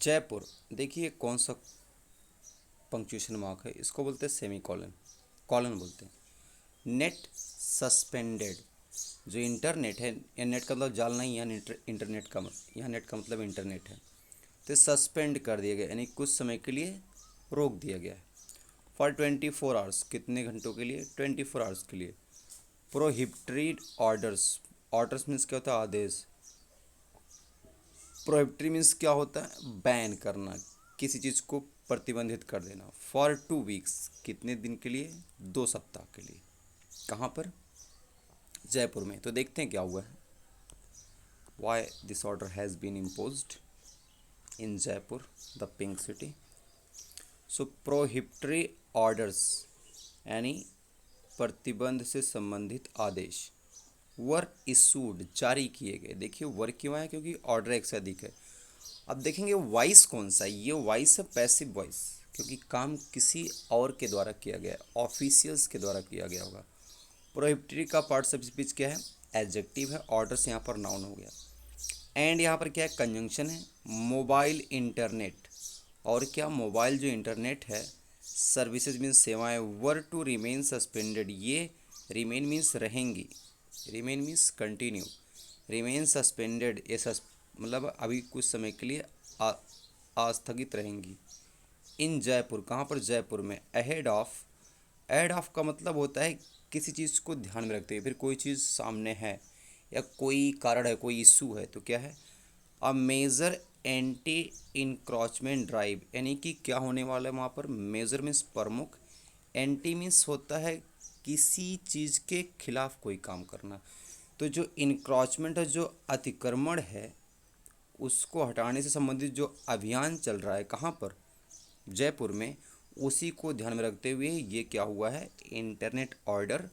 जयपुर। देखिए कौन सा पंक्चुएशन मार्क है, इसको बोलते हैं सेमी कॉलन, कॉलन बोलते हैं। नेट सस्पेंडेड, जो इंटरनेट है, या नेट का मतलब जाल नहीं, यहाँ इंटरनेट का यहाँ नेट का मतलब इंटरनेट है, तो सस्पेंड कर दिया गया यानी कुछ समय के लिए रोक दिया गया है। फॉर 24 आवर्स, कितने घंटों के लिए? 24 आवर्स के लिए। प्रोहिबिटरी ऑर्डर्स, ऑर्डर्स मीन्स क्या होता है? आदेश। प्रोहिबिटरी मीन्स क्या होता है? बैन करना, किसी चीज़ को प्रतिबंधित कर देना। फॉर 2 वीक्स, कितने दिन के लिए? 2 सप्ताह के लिए। कहाँ पर? जयपुर में। तो देखते हैं क्या हुआ है। Why this order has been imposed in Jaipur, the pink city. So prohibitory orders यानी प्रतिबंध से संबंधित आदेश वर इशूड, जारी किए गए। देखिए वर क्यों आया? क्योंकि ऑर्डर एक से अधिक है। अब देखेंगे वॉइस कौन सा है। ये वॉइस है पैसिव वॉइस, क्योंकि काम किसी और के द्वारा किया गया है, ऑफिशियल्स के द्वारा किया गया होगा। प्रोहिबिटरी का पार्ट ऑफ स्पीच क्या है? एडजेक्टिव है। ऑर्डर्स यहाँ पर नाउन हो गया। एंड यहाँ पर क्या है? कंजंक्शन है। मोबाइल इंटरनेट, और क्या? मोबाइल जो इंटरनेट है, सर्विसेज मीन्स सेवाएं, वर टू रिमेन सस्पेंडेड। ये रिमेन मीन्स रहेंगी, remain means continue, remain suspended ये मतलब अभी कुछ समय के लिए आस्थगित रहेंगी। इन जयपुर, कहाँ पर? जयपुर में। अहेड ऑफ, अहेड ऑफ का मतलब होता है किसी चीज़ को ध्यान में रखते हुए, फिर कोई चीज़ सामने है या कोई कारण है, कोई इशू है, तो क्या है? A major anti encroachment drive, यानी कि क्या होने वाला है वहाँ पर? मेजर मीन्स प्रमुख, एंटी मीन्स होता है किसी चीज़ के खिलाफ कोई काम करना। तो जो इंक्रोचमेंट है, जो अतिक्रमण है, उसको हटाने से संबंधित जो अभियान चल रहा है, कहाँ पर? जयपुर में। उसी को ध्यान में रखते हुए ये क्या हुआ है? इंटरनेट ऑर्डर,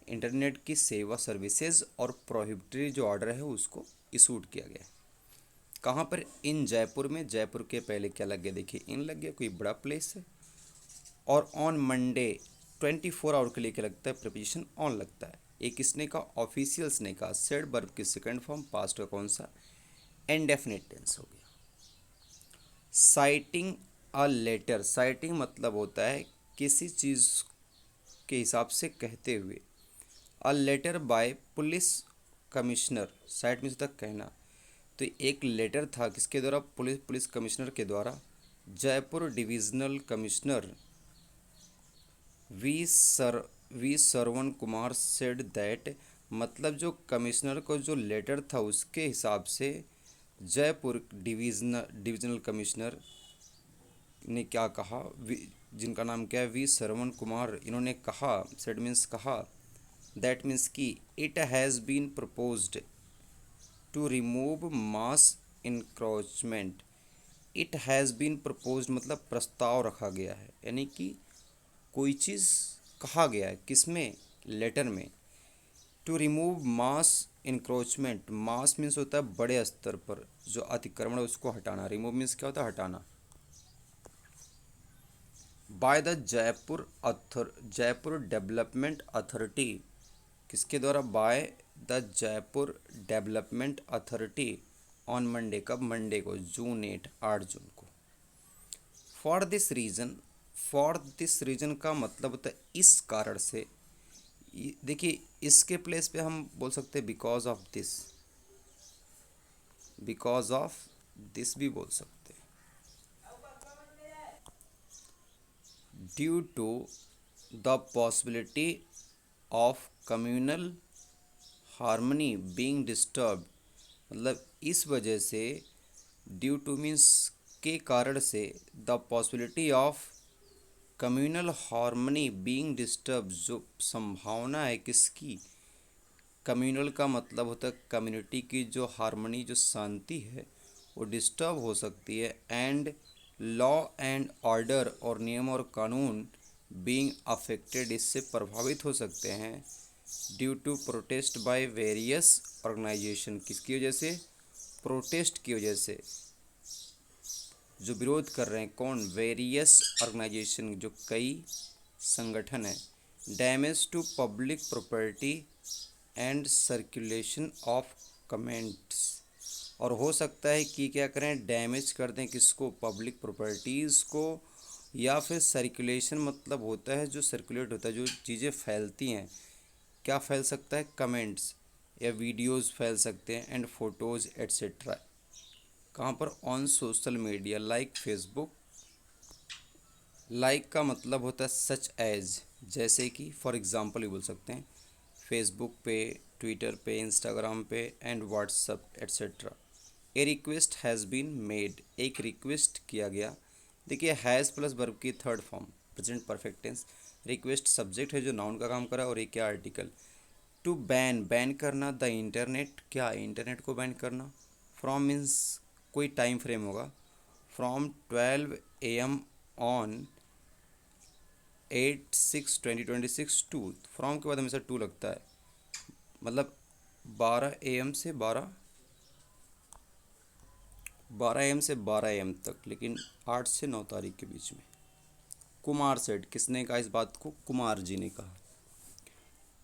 इंटरनेट की सेवा सर्विसेज और प्रोहिबिटरी जो ऑर्डर है उसको इशूड किया गया। कहाँ पर? इन जयपुर में। जयपुर के पहले क्या लग गया? देखिए इन लग गया, कोई बड़ा प्लेस है। और ऑन मंडे 24 आवर के लिए क्या लगता है? प्रपोजिशन ऑन लगता है। एक किसने कहा? ऑफिशियल्स ने कहा। सेड वर्ब की सेकंड फॉर्म पास्ट का कौन सा? इंडेफिनिट टेंस हो गया। साइटिंग अ लेटर, साइटिंग मतलब होता है किसी चीज़ के हिसाब से कहते हुए। A letter by police commissioner, cite means तक कहना। तो एक लेटर था किसके द्वारा? पुलिस कमिश्नर के द्वारा। Jaipur divisional commissioner V Saravan Kumar said that, मतलब जो कमिश्नर को जो लेटर था उसके हिसाब से जयपुर डिविजनल कमिश्नर ने क्या कहा? जिनका नाम क्या है? वी सरवण कुमार। इन्होंने कहा, सेड मीन्स कहा, दैट मीन्स कि it has been proposed to remove mass encroachment. It has been proposed मतलब प्रस्ताव रखा गया है, यानी कि कोई चीज़ कहा गया है, किसमें? लेटर में। To remove mass encroachment, mass means होता है बड़े स्तर पर जो अतिक्रमण है उसको हटाना। रिमूव मीन्स क्या होता है? हटाना। By the Jaipur development authority, किसके द्वारा? By the Jaipur development authority on Monday. कब? मंडे को, जून 8 जून को। For this reason, for this reason का मतलब होता है इस कारण से। देखिए इसके प्लेस पे हम बोल सकते हैं because of this, because of this भी बोल सकते हैं। Due to the possibility of communal harmony being disturb, मतलब इस वजह से, ड्यू टू मीन्स के कारण से, the possibility of communal harmony being disturb, जो संभावना है किसकी? कम्युनल का मतलब होता है कम्युनिटी की जो हार्मनी, जो शांति है, वो डिस्टर्ब हो सकती है। एंड लॉ एंड ऑर्डर, और नियम और कानून बीइंग अफेक्टेड, इससे प्रभावित हो सकते हैं। Due to protest by various organisation, किसकी वजह से? प्रोटेस्ट की वजह से, जो विरोध कर रहे हैं। कौन? वेरियस ऑर्गेनाइजेशन, जो कई संगठन हैं। Damage to public property and circulation of comments, और हो सकता है कि क्या करें, डैमेज कर दें किसको, पब्लिक प्रॉपर्टीज़ को, या फिर सर्कुलेशन मतलब होता है जो सर्कुलेट होता है, जो चीज़ें फैलती हैं। क्या फैल सकता है, कमेंट्स या वीडियोस फैल सकते हैं, एंड फोटोज़ एट्सेट्रा। कहाँ पर, on social media like Facebook. Like का मतलब होता है सच एज, जैसे कि फॉर एग्ज़ाम्पल ही बोल सकते हैं, फेसबुक पे, ट्विटर पे, इंस्टाग्राम पे, and WhatsApp etcetera. A request has been made, एक रिक्वेस्ट किया गया। देखिए, हैज़ प्लस वर्ब की third form, present perfect tense. Request subject है जो नाउन का काम कर रहा है, और एक क्या, आर्टिकल। टू बैन, बैन करना, द इंटरनेट, क्या, इंटरनेट को बैन करना। फ्रॉम मीन्स कोई टाइम फ्रेम होगा, from 12 AM on 8/6/2026 to, from के बाद हमेशा टू लगता है, मतलब 12 AM से 12 AM से 12 AM तक, लेकिन 8 से 9 तारीख के बीच में। कुमार सेठ, किसने कहा इस बात को, कुमार जी ने कहा।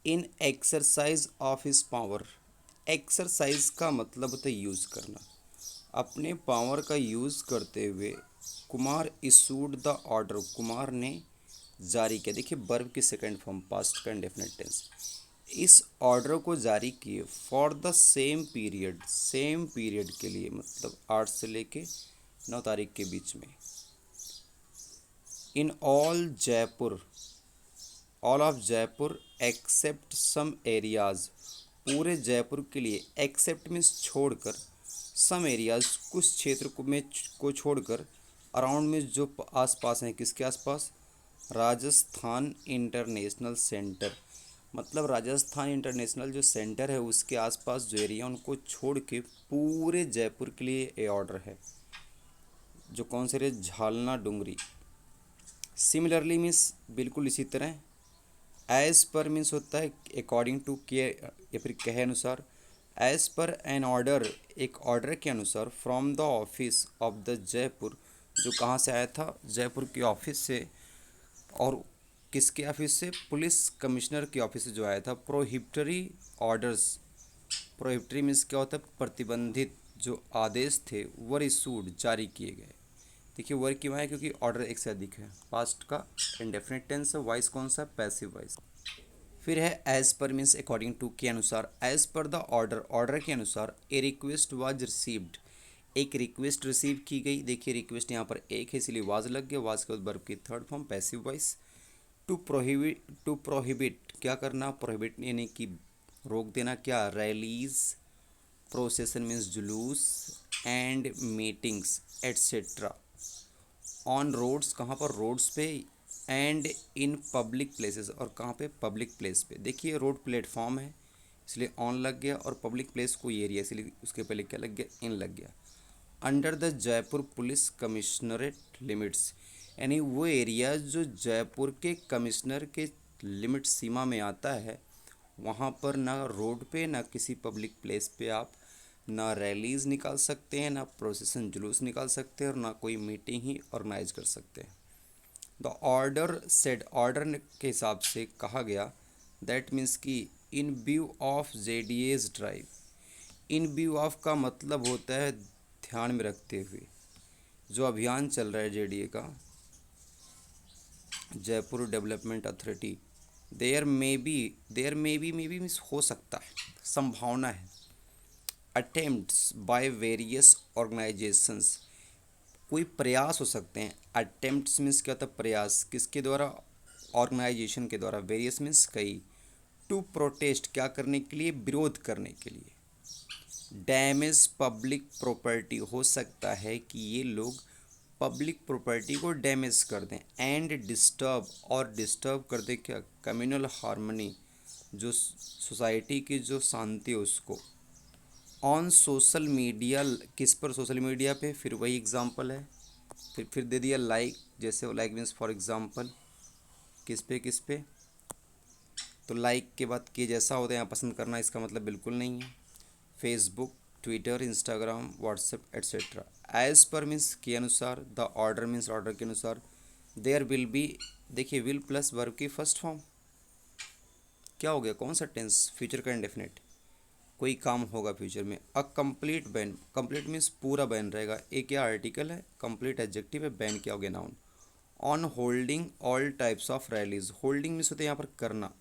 In exercise of his power, exercise का मतलब होता है यूज़ करना। अपने पावर का यूज़ करते हुए Kumar issued the order, Kumar ने जारी किया। देखिए, वर्ब की सेकंड फॉर्म, पास्ट का इंडेफिनिट टेंस। इस ऑर्डर को जारी किए, for the same period, same period के लिए, मतलब 8 से लेके 9 तारीख के बीच में। In all Jaipur, all of Jaipur except some areas, पूरे जयपुर के लिए, एक्सेप्ट मीन्स छोड़कर, सम एरियाज़ कुछ क्षेत्र को छोड़कर, अराउंड में जो आसपास हैं, किसके आसपास, राजस्थान इंटरनेशनल सेंटर, मतलब राजस्थान इंटरनेशनल जो सेंटर है उसके आसपास जो एरिया, उनको छोड़ के पूरे जयपुर के लिए ये ऑर्डर है। जो कौन से area, Jalna, Dungri. Similarly means बिल्कुल इसी तरह। एज पर मीन्स होता है अकॉर्डिंग टू के, या फिर कहे अनुसार। एज पर एन ऑर्डर, एक ऑर्डर के अनुसार, from the office of the Jaipur, जो कहाँ से आया था, जयपुर के ऑफिस से। और किसके ऑफिस से, पुलिस कमिश्नर के ऑफिस से जो आया था। प्रोहिबिटरी ऑर्डर्स, प्रोहिबिटरी मीन्स क्या होता है, प्रतिबंधित जो आदेश थे, वर इशूड, जारी किए गए। देखिए, वर्क क्यों है, क्योंकि ऑर्डर एक से अधिक है। पास्ट का इंडेफिनिट टेंस है, वॉइस कौन सा, पैसिव वॉइस। फिर है एज पर मीन्स अकॉर्डिंग टू के अनुसार। As per the order, order के अनुसार। ए रिक्वेस्ट वाज रिसीव्ड, एक रिक्वेस्ट रिसीव की गई। देखिए, रिक्वेस्ट यहाँ पर एक है इसलिए वाज लग गया, वाज के बाद वर्ब की third form, passive voice. To prohibit, to prohibit क्या करना, प्रोहिबिट यानी कि रोक देना, क्या, रैलीज, प्रोसेसन मीन्स जुलूस, and meetings etcetera. On roads, कहाँ पर, रोड्स पे, एंड इन पब्लिक प्लेसेस, और कहाँ पे, पब्लिक प्लेस पे। देखिए, रोड प्लेटफॉर्म है इसलिए ऑन लग गया, और पब्लिक प्लेस कोई एरिया इसलिए उसके पहले क्या लग गया, इन लग गया। Under the Jaipur police commissionerate limits, यानी वो एरिया जो जयपुर के कमिश्नर के लिमिट, सीमा में आता है, वहाँ पर ना रोड पे, ना किसी पब्लिक प्लेस पे आप ना रैलीज़ निकाल सकते हैं, ना प्रोसेसन जुलूस निकाल सकते हैं, और ना कोई मीटिंग ही ऑर्गेनाइज कर सकते हैं। द ऑर्डर सेड, ऑर्डर के हिसाब से कहा गया, दैट मीन्स कि in view of JDA's drive. In view of का मतलब होता है ध्यान में रखते हुए, जो अभियान चल रहा है जेडीए का, Jaipur development authority. There may be means हो सकता है, संभावना है। अटेम्प्ट्स बाय वेरियस ऑर्गेनाइजेशंस, कोई प्रयास हो सकते हैं। अटेम्प्ट्स मीन्स क्या होता है, प्रयास, किसके द्वारा, ऑर्गेनाइजेशन के द्वारा। वेरियस मीन्स कई। टू प्रोटेस्ट, क्या करने के लिए, विरोध करने के लिए। डैमेज पब्लिक प्रॉपर्टी, हो सकता है कि ये लोग पब्लिक प्रॉपर्टी को डैमेज कर दें। एंड डिस्टर्ब, और डिस्टर्ब कर दें क्या, कम्युनल हार्मनी, जो सोसाइटी की जो शांति है उसको। ऑन सोशल मीडिया, किस पर, सोशल मीडिया पे, फिर वही एग्जांपल है, फिर दे दिया लाइक, जैसे लाइक मीन्स फॉर एग्जांपल, किस पे, तो लाइक के बाद के जैसा होता है, यहाँ पसंद करना इसका मतलब बिल्कुल नहीं है। Facebook, Twitter, Instagram, WhatsApp etcetera. As पर मीन्स के अनुसार, द ऑर्डर मीन्स ऑर्डर के अनुसार। देयर विल बी, देखिए विल प्लस वर्ब की फर्स्ट फॉर्म, क्या हो गया, कौन सा टेंस, फ्यूचर का इंडेफिनिट। कोई काम होगा फ्यूचर में। A complete ban, complete means पूरा बैन रहेगा। ए क्या आर्टिकल है, कंप्लीट एडजेक्टिव है, बैन क्या हो गया noun. On holding all types of rallies, holding means होते हैं यहाँ पर करना,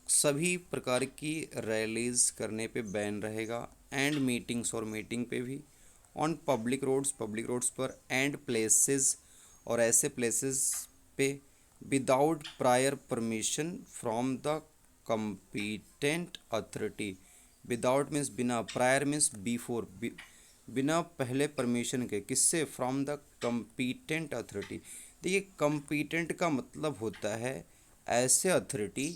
सभी प्रकार की रैलीज करने पे बैन रहेगा। एंड मीटिंग्स, और मीटिंग पे भी। On public roads, public roads पर। एंड प्लेसेस, और ऐसे प्लेसेस पे। Without prior permission from the competent authority, without means बिना, प्रायर मीन्स बिफोर, बिना पहले परमिशन के, किससे, फ्रॉम द कंपीटेंट अथॉरिटी। देखिए कंपीटेंट का मतलब होता है ऐसे अथॉरिटी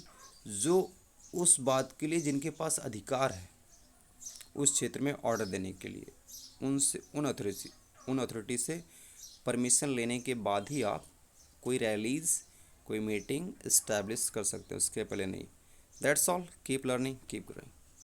जो उस बात के लिए जिनके पास अधिकार है उस क्षेत्र में ऑर्डर देने के लिए, उनसे, उन अथॉरिटी से परमिशन लेने के बाद ही आप कोई रैलीज, कोई मीटिंग इस्टेब्लिश कर सकते हो, उसके पहले नहीं। That's all, keep learning, keep growing.